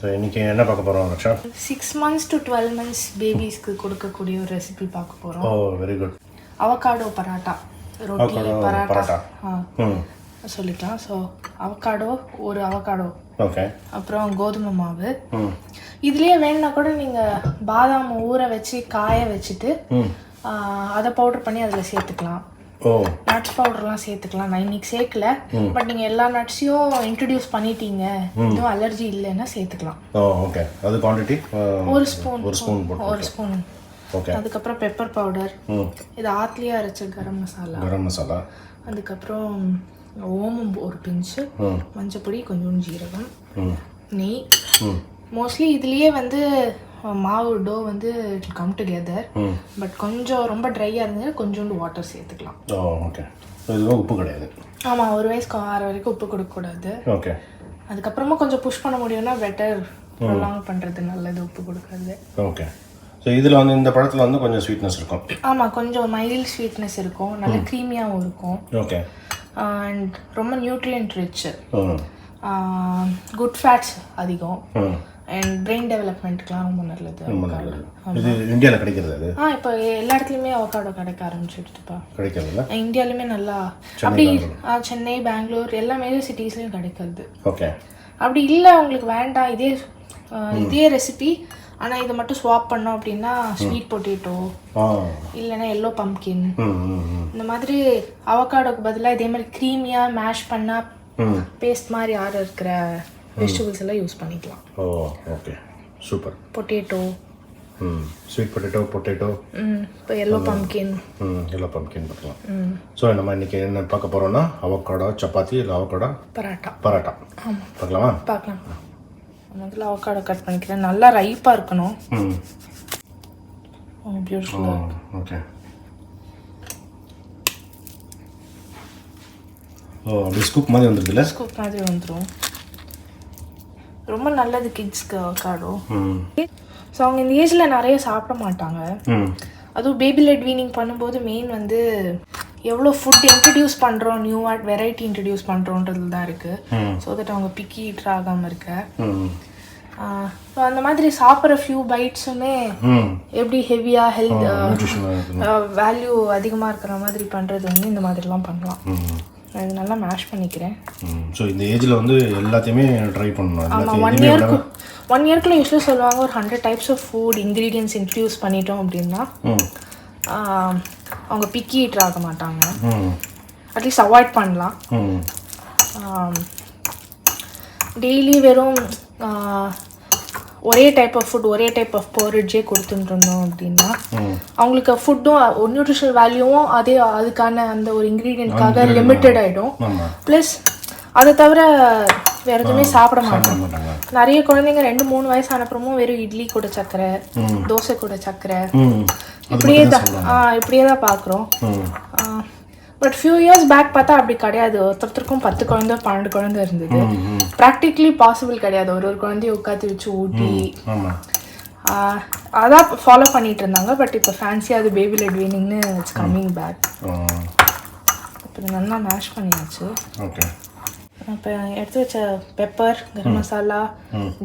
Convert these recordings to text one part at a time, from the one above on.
So இன்றைக்கி என்ன பார்க்க போகிறோம் ரக்ஷா? 6 months to 12 months பேபிஸ்க்கு கொடுக்கக்கூடிய ஒரு ரெசிபி பார்க்க போகிறோம். Very good. அவகாடோ பராட்டா, ரொட்டி பராட்டா சொல்லிக்கலாம். ஸோ ஒரு அவகாடோ, ஓகே, அப்புறம் கோதுமை மாவு. இதுலேயே வேணுன்னா கூட நீங்கள் பாதாம் ஊற வச்சு காய வச்சுட்டு அதை பவுடர் பண்ணி அதில் சேர்த்துக்கலாம். நட்ஸ் பவுடர்லாம் சேர்த்துக்கலாம். நான் இன்னைக்கு சேர்க்கல, பட் நீங்கள் எல்லா நட்ஸையும் இன்ட்ரடியூஸ் பண்ணிட்டீங்க, இன்னும் அலர்ஜி இல்லைன்னா சேர்த்துக்கலாம். ஓகே. அது குவான்டிட்டி ஒரு ஸ்பூன். ஓகே. அதுக்கப்புறம் பெப்பர் பவுடர், இது ஆத்துலேயே அரைச்ச கரம் மசாலா, அதுக்கப்புறம் ஓமம் ஒரு பிஞ்சு, மஞ்சப்பொடி, கொஞ்சோண்டு ஜீரகம், நெய். மோஸ்ட்லி இதுலேயே வந்து மாவு டோ வந்து இட் கம் டுகெதர், பட் கொஞ்சம் ரொம்ப ட்ரையாக இருந்தது கொஞ்சோண்டு வாட்டர் சேர்த்துக்கலாம். ஓகே. இதுவும் உப்பு கிடையாது. ஆமாம், 1 வயசுக்கு 6 வரைக்கும் உப்பு கொடுக்கக்கூடாது. ஓகே. அதுக்கப்புறமா கொஞ்சம் புஷ் பண்ண முடியும்னா பெட்டர், ப்ரொலாங் பண்ணுறது நல்லது உப்பு கொடுக்கறது. ஓகே. ஸோ இதில் வந்து இந்த பழத்தில் வந்து கொஞ்சம் ஸ்வீட்னஸ் இருக்கும். ஆமாம், கொஞ்சம் மைல்ட் ஸ்வீட்னஸ் இருக்கும், நல்ல க்ரீமியாகவும் இருக்கும். ஓகே. அண்ட் ரொம்ப நியூட்ரியன்ட் ரிச், குட் ஃபேட்ஸ் அதிகம், அண்ட் பிரெயின் டெவலப்மெண்ட்டுக்கெலாம் ரொம்ப நல்லது. இது இந்தியாவில் கிடைக்கிறது அது? இப்போ எல்லா இடத்துலையுமே அவகாடோ கிடைக்க ஆரம்பிச்சிடுச்சுப்பா. கிடைக்கிறதுல இந்தியாவிலுமே நல்லா, அப்படி சென்னை, பெங்களூர் எல்லா மேஜர் சிட்டிஸ்லையும் கிடைக்கிறது. ஓகே. அப்படி இல்லை உங்களுக்கு வேண்டாம் இதே ரெசிபி, ஆனால் இதை மட்டும் ஸ்வாப் பண்ணோம் அப்படின்னா ஸ்வீட் பொட்டேட்டோ இல்லைன்னா எல்லோ பம்ப்கின், இந்த மாதிரி அவகாடோக்கு பதிலாக இதே மாதிரி க்ரீமியாக மேஷ் பண்ணால் பேஸ்ட் மாதிரி இருக்கிற வெஜிடபிள்ஸ் எல்லாம் யூஸ் பண்ணிக்கலாம். Okay, super. Potato, sweet potato, இப்போ எல்லோ பம்ப்கின் பார்க்கலாம். ஸோ நம்ம இன்னைக்கு என்ன பார்க்க போகிறோம்னா அவகாடோ சப்பாத்தி இல்லை அவகாடோ பராட்டா. பார்க்கலாம். முதல்ல அவகாடோ கட் பண்ணிக்கிறேன். நல்லா ரைப்பாக இருக்கணும். பியூட்டிஃபுல்லாக. ஓகே. அப்படி ஸ்கூப் மாதிரி வந்துடுதுல்ல? ஸ்கூப் மாதிரி வந்துடும். ரொம்ப நல்லது கிட்ஸ்க்கு அவகாடோ. ஸோ அவங்க இந்த ஏஜில் நிறைய சாப்பிட மாட்டாங்க. அதுவும் பேபி லெட் வீனிங் பண்ணும்போது மெயின் வந்து எவ்வளோ ஃபுட் இன்ட்ரடியூஸ் பண்ணுறோம், நியூவாக வெரைட்டி இன்ட்ரடியூஸ் பண்ணுறோன்றது தான் இருக்குது. ஸோ தட் அவங்க பிக்கி ஈட்டர் ஆகாமல் இருக்க. ஸோ அந்த மாதிரி சாப்பிட்ற ஃபியூ பைட்ஸுமே எப்படி ஹெவியாக ஹெல்த் வேல்யூ அதிகமாக இருக்கிற மாதிரி பண்ணுறது வந்து இந்த மாதிரிலாம் பண்ணலாம். அது நல்லா மேஷ் பண்ணிக்கிறேன். ஸோ இந்த ஏஜில் வந்து எல்லாத்தையுமே ட்ரை பண்ணணும். ஆமாம், 1 இயர்க்குள்ள யூஸ்வலாக சொல்லுவாங்க ஒரு 100 types of food ingredients introduce பண்ணிட்டோம் அப்படின்னா அவங்க பிக்கி ஈட்டர் ஆக மாட்டாங்க. அட்லீஸ்ட் அவாய்ட் பண்ணலாம். டெய்லி வெறும் ஒரே டைப் ஆஃப் ஃபுட், ஒரே டைப் ஆஃப் போரிட்ஜே கொடுத்துட்டு இருந்தோம் அப்படின்னா அவங்களுக்கு ஃபுட்டும் நியூட்ரிஷனல் வேல்யூவும் அதுக்கான அந்த ஒரு இன்க்ரீடியன்ட்காக லிமிட்டட் ஆகிடும். ப்ளஸ் அதை தவிர வேற எதுவுமே சாப்பிட மாட்டாங்க. நிறைய குழந்தைங்க 2-3 வயசு ஆனப்புறமும் வெறும் இட்லி கூட சக்கரை, தோசை கூட சக்கரை, இப்படியே தான் பார்க்குறோம். பட் ஃபியூ இயர்ஸ் பேக் பார்த்தா அப்படி கிடையாது. ஒருத்தருக்கும் 10 குழந்தை 12 குழந்தை இருந்தது. ப்ராக்டிகலி பாசிபிள் கிடையாது. ஒரு குழந்தைய உட்காந்து வச்சு ஊட்டி அதான் ஃபாலோ பண்ணிட்டு இருந்தாங்க. பட் இப்போ ஃபேன்சியாக அது பேபி லெட் வீனிங்னு இட்ஸ் கம்மிங் பேக். இப்போ நல்லா மேஷ் பண்ணியாச்சு. இப்போ எடுத்து வச்ச பெப்பர், கரம் மசாலா,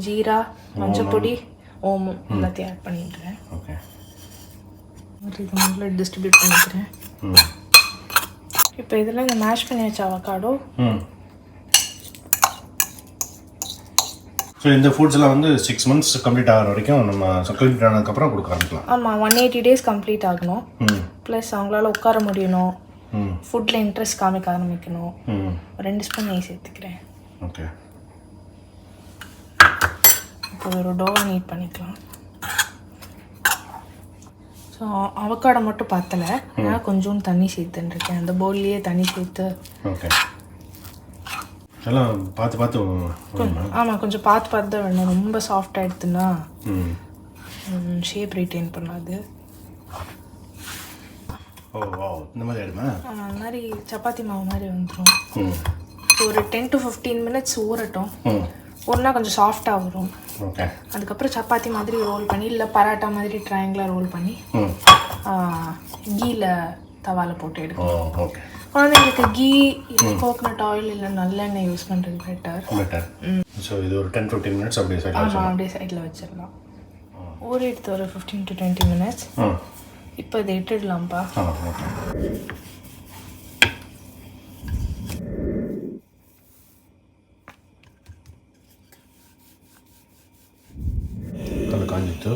ஜீரா, மஞ்சப்பொடி, ஓமம் எல்லாத்தையும் ஆட் பண்ணிடுறேன். இது நல்லா டிஸ்ட்ரிபியூட் பண்ணிக்கிறேன். இப்போ இதில் இந்த மேஷ் பண்ணி வச்ச அவகாடோ. ஸோ இந்த ஃபுட்ஸ்லாம் வந்து 6 months கம்ப்ளீட் ஆகிற வரைக்கும் நம்ம கம்ப்ளீட் ஆனதுக்கப்புறம் கொடுக்க ஆரம்பிக்கலாம். ஆமாம், 180 days கம்ப்ளீட் ஆகணும். ப்ளஸ் அவங்களால உட்கார முடியணும், ஃபுட்டில் இன்ட்ரெஸ்ட் காமிக்க ஆரம்பிக்கணும். 2 ஸ்பூன் நெய் சேர்த்துக்கிறேன். ஓகே. இப்போ ஒரு டோவா நீட் பண்ணிக்கலாம். ஸோ அவகாடோ மட்டும் பத்தலை, நான் கொஞ்சோண்டு தண்ணி சேர்த்துருக்கேன். அந்த பவுல்லையே தண்ணி சேர்த்து. ஓகே. எல்லாம் பார்த்து ஆமாம், கொஞ்சம் பார்த்து தான் வேணும். ரொம்ப சாஃப்ட் ஆகிடுதுன்னா ஷேப் ரிட்டைன் பண்ணாது. இந்த மாதிரி ஆகிடுமா? அந்த மாதிரி சப்பாத்தி மாவு மாதிரி வந்துடும். ஒரு 10 to 15 minutes ஊறட்டும். ஒன்றா கொஞ்சம் சாஃப்டாக வரும். அதுக்கப்புறம் சப்பாத்தி மாதிரி ரோல் பண்ணி இல்லை பராட்டா மாதிரி ட்ரையாங்கிளாக ரோல் பண்ணி கீழே தவாவில் போட்டு எடுக்கணும். குழந்தைங்களுக்கு கீ கோகனட் ஆயில் இல்லை நல்லெண்ணெய் யூஸ் பண்ணுறது பெட்டர். ஸோ இது ஒரு 10-15 மினிட்ஸ் அப்படியே சைடில் ஆமாம், அப்படியே சைடில் வச்சிடலாம். ஊற எடுத்து ஒரு 15 to 20 minutes. இப்போ இதை இட்டுடலாம்ப்பா.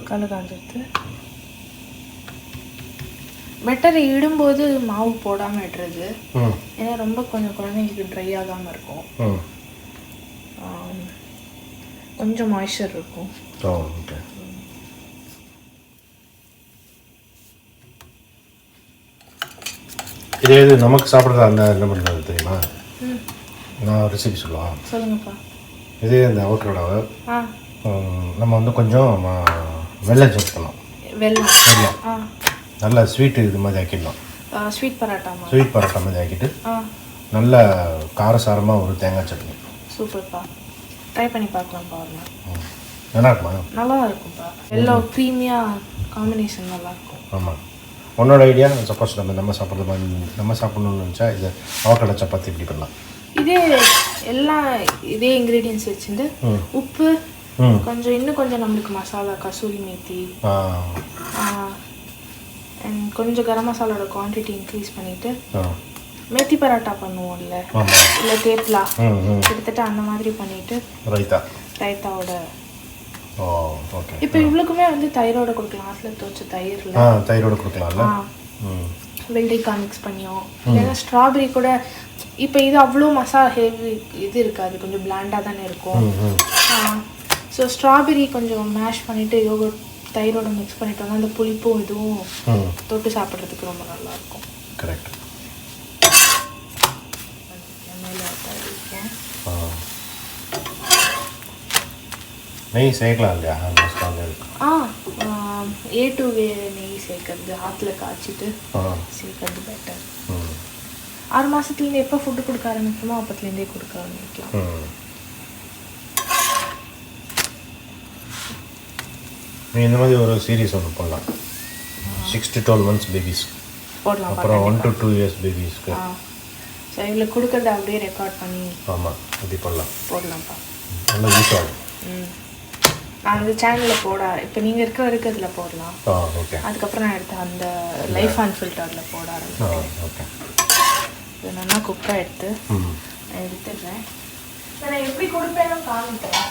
கல் காஞ்சிட்டு பெட்டர் இடும்போது மாவு போடாமல் இடுறது. ஏன்னா ரொம்ப கொஞ்சம் குழந்தைங்களுக்கு ட்ரை ஆகாமல் இருக்கும், கொஞ்சம் மாய்ஸ்சர் இருக்கும். இதே இது நமக்கு சாப்பிட்றது அந்த என்ன பண்ணுறது தெரியுமா? நான் ரெசிபி சொல்லுங்கப்பா. இதே இந்த அவக்கடாவை நம்ம வந்து கொஞ்சம் வெல்லம் சேர்த்துக்கணும். வெல்லம் நல்லா ஸ்வீட்டு இது மாதிரி ஆக்கிடலாம். ஸ்வீட் பரோட்டா மாதிரி ஆக்கிட்டு நல்ல காரசாரமாக ஒரு தேங்காய் சட்னி. சூப்பர்ப்பா, ட்ரை பண்ணி பார்க்கலாம்ப்பா. நல்லா இருக்குமா? நல்லா இருக்கும்ப்பா, எல்லாம் க்ரீமியாக காம்பினேஷன் நல்லாயிருக்கும். ஆமாம். உன்னோட ஐடியா சப்போஸ் நம்ம சாப்பிடணும்னு நினச்சா இது அவக்காடோ சப்பாத்தி இப்படி பண்ணலாம். இதே இன்க்ரீடியன்ஸ் வச்சுட்டு உப்பு இன்னும் கொஞ்சம் நம்மளுக்கு மசாலா, கசூரி மேத்தி அண்ட் கொஞ்சம் கரம் மசாலோட குவான்டிட்டி இன்க்ரீஸ் பண்ணிவிட்டு மேத்தி பரோட்டா பண்ணுவோம்ல, இல்லை தேப்லா, கிட்டத்தட்ட அந்த மாதிரி பண்ணிவிட்டு ரைத்தாவோட. இப்போ இவ்வளோக்குமே வந்து தயிரோட கொடுக்கலாம். ஆற்றுல துவச்ச தயிரோட கொடுக்கலாம்ல, வெள்ளரிக்காய் மிக்ஸ் பண்ணியும் இல்லைன்னா ஸ்ட்ராபெரி கூட. இப்போ இது அவ்வளோ ஹெவி இது இருக்காது, கொஞ்சம் பிளாண்டாக தானே இருக்கும். ஸோ ஸ்ட்ராபெரி கொஞ்சம் மேஷ் பண்ணிவிட்டு யோகர்ட் தயிரோட மிக்ஸ் பண்ணிட்டு வந்து அந்த புளிப்பும் இதுவும் தொட்டு சாப்பிட்றதுக்கு ரொம்ப நல்லாயிருக்கும். கரெக்ட். நெய் சேர்க்கலாம் இல்லையா? A2 நெய் சேர்க்கறது, ஆற்றுல காய்ச்சிட்டு சேர்க்கறது பெட்டர். 6 மாதத்துலேருந்து எப்போ ஃபுட்டு கொடுக்க ஆரம்பிக்கணுமோ அப்பத்துலேருந்தே கொடுக்க ஆரம்பிக்கலாம். நீ இந்த மாதிரி ஒரு சீரீஸ் ஒன்று போடலாம். 6 to 12 months பேபிஸ் போடலாம். அப்புறம் 1 to 2 years பேபிஸ்க்கு. ஸோ இவ்வளோ கொடுக்கறத அப்படியே ரெக்கார்ட் பண்ணி அப்படி போடலாம்ப்பா. நல்லா யூஸ் ஆகும். நான் அந்த சேனலில் இப்போ நீங்கள் இருக்கிறதில் போடலாம். ஓகே. அதுக்கப்புறம் நான் எடுத்து அந்த லைஃப் அன்ஃபில்டரில் போட ஆரம்பிச்சேன். ஓகே. இதை நல்லா குக்காக எடுத்து நான் எடுத்துடுறேன். நான் எப்படி கொடுப்பேன்னு காமிக்கிறேன்.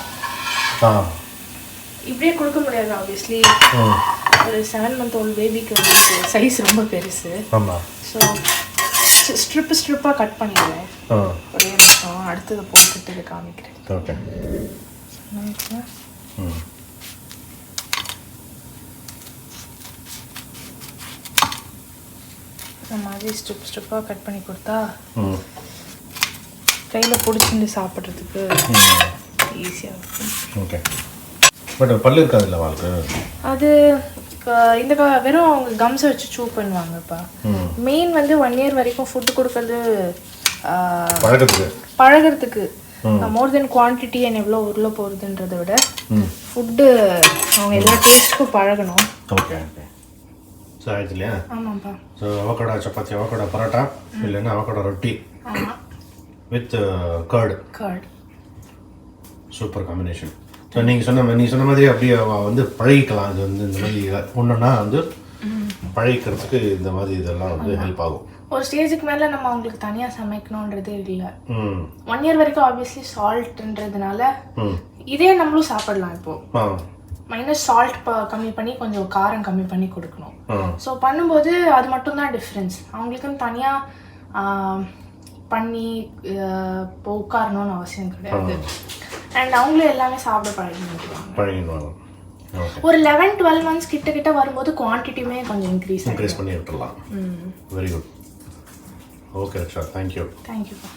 இப்படியே கொடுக்க முடியாது ஆப்வியஸ்லி. ஒரு 7 month old பேபிக்கு வந்து சைஸ் ரொம்ப பெருசு. ஸோ ஸ்ட்ரிப்பாக கட் பண்ணிடுவேன். ஒரே நிமிஷம் அடுத்ததை போட்டுட்டு இதை காமிக்கிறேன். ஓகே. இந்த மாதிரி ஸ்ட்ரிப்பாக கட் பண்ணி கொடுத்தா கையில் பிடிச்சிட்டு சாப்பிட்றதுக்கு ஈஸியாக இருக்கும். ஓகே. பட் பல்லு இருக்காதுல்ல வாழ்க்கை? அது இப்போ இந்த வெறும் அவங்க கம்ஸை வச்சு சூ பண்ணுவாங்கப்பா. மெயின் வந்து 1 year வரைக்கும் ஃபுட்டு கொடுக்கறது பழகிறதுக்கு. மோர் தென் குவான்டிட்டி அண்ட் எவ்வளோ உருளை போகிறதுன்றதை விட ஃபுட்டு அவங்க எல்லா டேஸ்ட்டுக்கும் பழகணும். ஓகே. ஓகே. ஸோ ஆயிடுச்சு இல்லையா? ஆமாம்ப்பா. So avocado chapati, avocado paratha, இல்லைன்னா அவக்காடோ ரொட்டி with curd. Super combination. So நீங்கள் சொன்ன மாதிரி அப்படியே வந்து பழகிக்கலாம். அது வந்து இந்த மாதிரி ஒன்றுன்னா வந்து பழகிக்கிறதுக்கு இந்த மாதிரி இதெல்லாம் வந்து ஹெல்ப் ஆகும். ஒரு ஸ்டேஜுக்கு மேலே நம்ம அவங்களுக்கு தனியாக சமைக்கணுன்றதே இல்லை. 1 year வரைக்கும் ஆப்வியஸ்லி சால்ட்ன்றதுனால இதே நம்மளும் சாப்பிடலாம். இப்போது மைனஸ் சால்ட் கம்மி பண்ணி கொஞ்சம் காரம் கம்மி பண்ணி கொடுக்கணும். ஸோ பண்ணும்போது அது மட்டும்தான் டிஃப்ரென்ஸ். அவங்களுக்குன்னு தனியாக பண்ணி உட்காரணும்னு அவசியம் கிடையாது. அண்ட் அவங்களும் எல்லாமே சாப்பிட பழகிடுவாங்க. ஒரு 11-12 months கிட்ட வரும்போது குவான்டிட்டியுமே கொஞ்சம் இன்க்ரீஸ் பண்ணி விட்டுடலாம். Very good. ஓகே ரக்ஷா, தேங்க்யூ. தேங்க்யூப்பா.